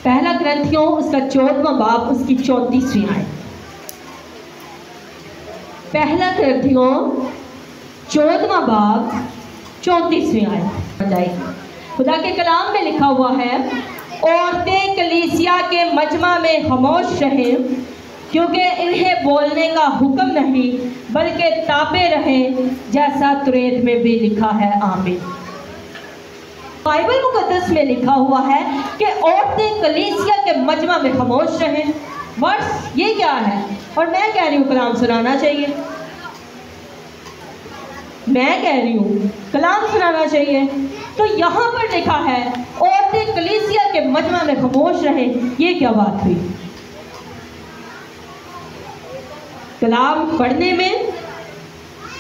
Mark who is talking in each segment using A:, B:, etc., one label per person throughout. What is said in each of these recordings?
A: پہلا کرنتھیوں اس کا 14واں باب اس کی 34ویں آیت. پہلا کرنتھیوں 14واں باب 34ویں آیت جائے گی. خدا کے کلام میں لکھا ہوا ہے عورتیں کلیسیا کے مجمع میں خاموش رہیں کیونکہ انہیں بولنے کا حکم نہیں بلکہ تاپے رہیں جیسا توریت میں بھی لکھا ہے. آمین. بائبل مقدس میں لکھا ہوا ہے کہ عورتیں کلیسیا کے مجمع میں خاموش رہیں. ورڈس یہ کیا ہے؟ اور میں کہہ رہی ہوں کلام سنانا چاہیے. میں کہہ رہی ہوں کلام سنانا چاہیے. تو یہاں پر لکھا ہے عورتیں کلیسیا کے مجمع میں خاموش رہیں. یہ کیا بات ہوئی؟ کلام پڑھنے میں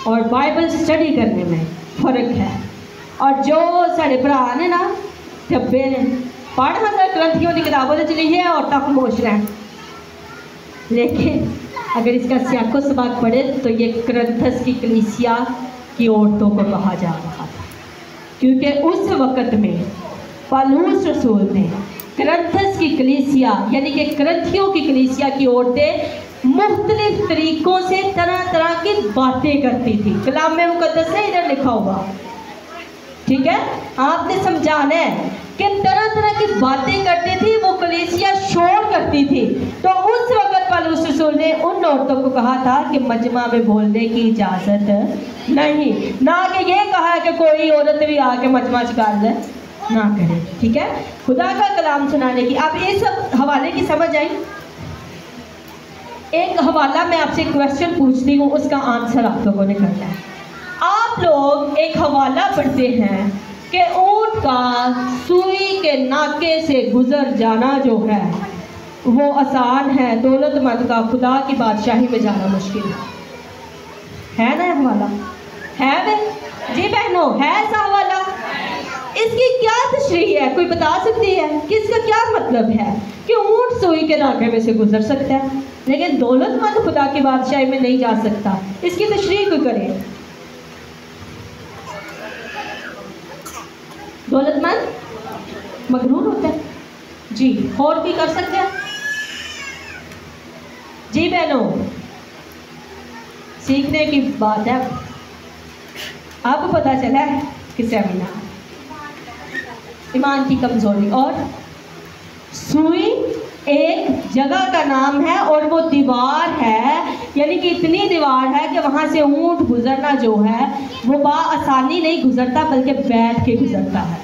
A: اور بائبل سٹڈی کرنے میں فرق ہے. اور جو سارے برا نے نا ٹھبے نے پڑھ کرنتھیوں کی کتابوں سے چلی ہے اور تک خاموش رہیں. لیکن اگر اس کا سیاق و سباق پڑھے تو یہ کرنتھس کی کلیسیا کی عورتوں کو کہا جا رہا تھا، کیونکہ اس وقت میں پالوس رسول نے کرنتھس کی کلیسیا یعنی کہ کرنتھیوں کی کلیسیا کی عورتیں مختلف طریقوں سے طرح طرح کی باتیں کرتی تھی. کلام میں مقدس ہے ادھر لکھا ہوا، ٹھیک ہے؟ آپ نے سمجھانا ہے کہ طرح طرح کی باتیں کرتی تھی. وہ کلیسیا شور کرتی تھی. تو اس وقت پالوس رسول نے ان عورتوں کو کہا تھا کہ مجمع میں بولنے کی اجازت نہیں، نہ کہ یہ کہا کہ کوئی عورت بھی آ کے مجمع چکار لے نہ کرے. ٹھیک ہے؟ خدا کا کلام سنانے کی اب اس حوالے کی سمجھ آئی. ایک حوالہ میں آپ سے کویسچن پوچھتی ہوں، اس کا آنسر آپ لوگوں نے کرنا ہے. آپ لوگ ایک حوالہ پڑھتے ہیں کہ اونٹ کا سوئی کے ناکے سے گزر جانا جو ہے وہ آسان ہے، دولت مند کا خدا کی بادشاہی میں جانا مشکل ہے نا؟ حوالہ ہے جی بہنوں، ہے ایسا حوالہ؟ اس کی کیا تشریح ہے؟ کوئی بتا سکتی ہے کہ اس کا کیا مطلب ہے کہ اونٹ سوئی کے ناکے میں سے گزر سکتا ہے لیکن دولت مند خدا کی بادشاہی میں نہیں جا سکتا؟ اس کی تشریح کوئی کرے. دولت مند مغرور ہوتا ہے جی، اور بھی کر سکتے ہیں جی بہنوں. سیکھنے کی بات ہے. آپ کو پتا چلا ہے کہ سیمینار ایمان کی کمزوری اور سوئی ایک جگہ کا نام ہے اور وہ دیوار ہے، یعنی کہ اتنی دیوار ہے کہ وہاں سے اونٹ گزرنا جو ہے وہ بآسانی نہیں گزرتا بلکہ بیٹھ کے گزرتا ہے.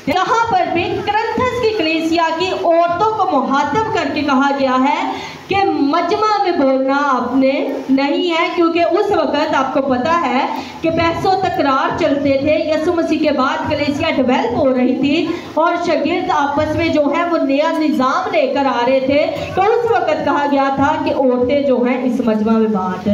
A: یہاں پر بھی کرنتھس کی کلیسیا کی عورتوں کو مخاطب کر کے کہا گیا ہے کہ مجمع میں بولنا آپ نے نہیں ہے، کیونکہ اس وقت آپ کو پتا ہے کہ بحث و تکرار چلتے تھے. یسوع مسیح کے بعد کلیسیا ڈیولپ ہو رہی تھی اور شاگرد آپس میں جو ہے وہ نیا نظام لے کر آ رہے تھے. تو اس وقت کہا گیا تھا کہ عورتیں جو ہیں اس مجمع میں بات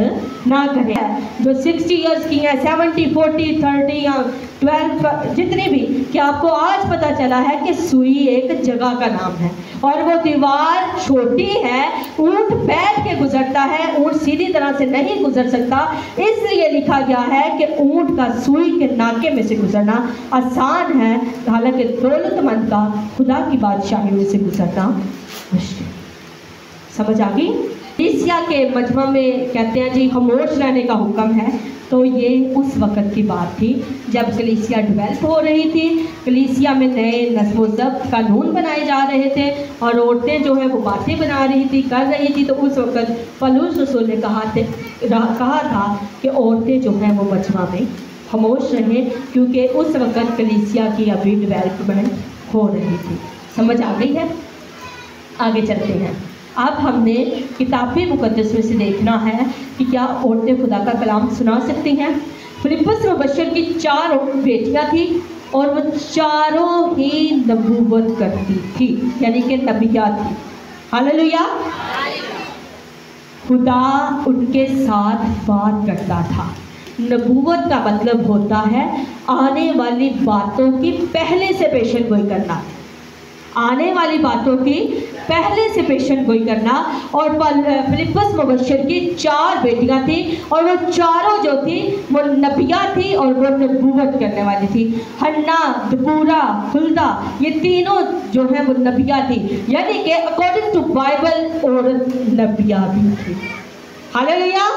A: نہ کریں. جو 60 ایئرس کی ہیں، 70 40 30 یا 12 جتنی بھی، کہ آپ کو آج پتا چلا ہے کہ سوئی ایک جگہ کا نام ہے اور وہ دیوار چھوٹی ہے. اونٹ بیٹھ کے گزرتا ہے، اونٹ سیدھی طرح سے نہیں گزر سکتا. اس لیے لکھا گیا ہے کہ اونٹ کا سوئی کے ناکے میں سے گزرنا آسان ہے، حالانکہ دولت مند کا خدا کی بادشاہی میں سے گزرنا مشکل. سمجھ آ گئی؟ کلیسیا کے مجمع میں کہتے ہیں جی خاموش رہنے کا حکم ہے. تو یہ اس وقت کی بات تھی جب کلیسیا ڈیولپ ہو رہی تھی. کلیسیا میں نئے نظم و ضبط قانون بنائے جا رہے تھے اور عورتیں جو ہے وہ باتیں بنا رہی تھی، کر رہی تھی. تو اس وقت پالوس رسول نے کہا تھا کہ عورتیں جو ہیں وہ مجمع میں خاموش رہیں، کیونکہ اس وقت کلیسیا کی ابھی ڈیولپمنٹ ہو رہی تھی. سمجھ آ گئی ہے؟ آگے چلتے ہیں. اب ہم نے کتابی مقدس میں سے دیکھنا ہے کہ کیا عورتیں خدا کا کلام سنا سکتی ہیں. فلپس مبشر کی 4 بیٹیاں تھیں اور وہ چاروں ہی نبوت کرتی تھی، یعنی کہ نبیات تھی. ہاللویا. خدا ان کے ساتھ بات کرتا تھا. نبوت کا مطلب ہوتا ہے آنے والی باتوں کی پہلے سے پیشن گوئی کرنا. آنے والی باتوں کی پہلے سے پیشن گوئی کرنا. اور فلپس مبشر کی 4 بیٹیاں تھیں اور وہ چاروں جو تھی وہ نبیہ تھی اور وہ نبوت کرنے والی تھی. ہنا، دبورا، ہلدا، یہ تینوں جو ہیں وہ نبیہ تھی، یعنی کہ اکارڈنگ ٹو بائبل عورت نبیہ بھی تھی. ہاللیلویا.